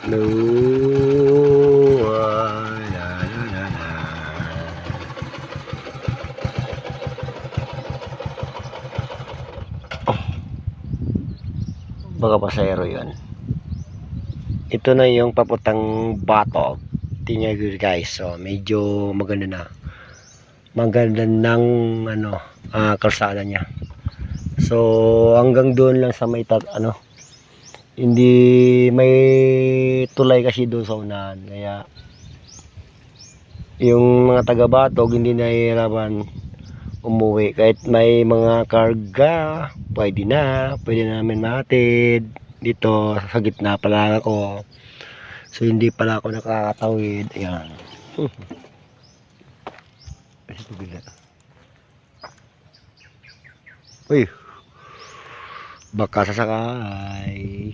No. Na, na, na, na. Baka pasayro yun. Ito na yung paputang Bato. Tingnan nyo guys. So, medyo maganda na. Maganda ng ano, kalsada niya. So, hanggang doon lang sa may hindi may tulay kasi doon sa unahan. Kaya yung mga taga Batog hindi nahihirapan umuwi. Kahit may mga karga, pwede namin mahatid. Dito sa gitna pala ako. So hindi pala ako nakakatawid. Ayan. Ito bigla. Uy, baka sasakay.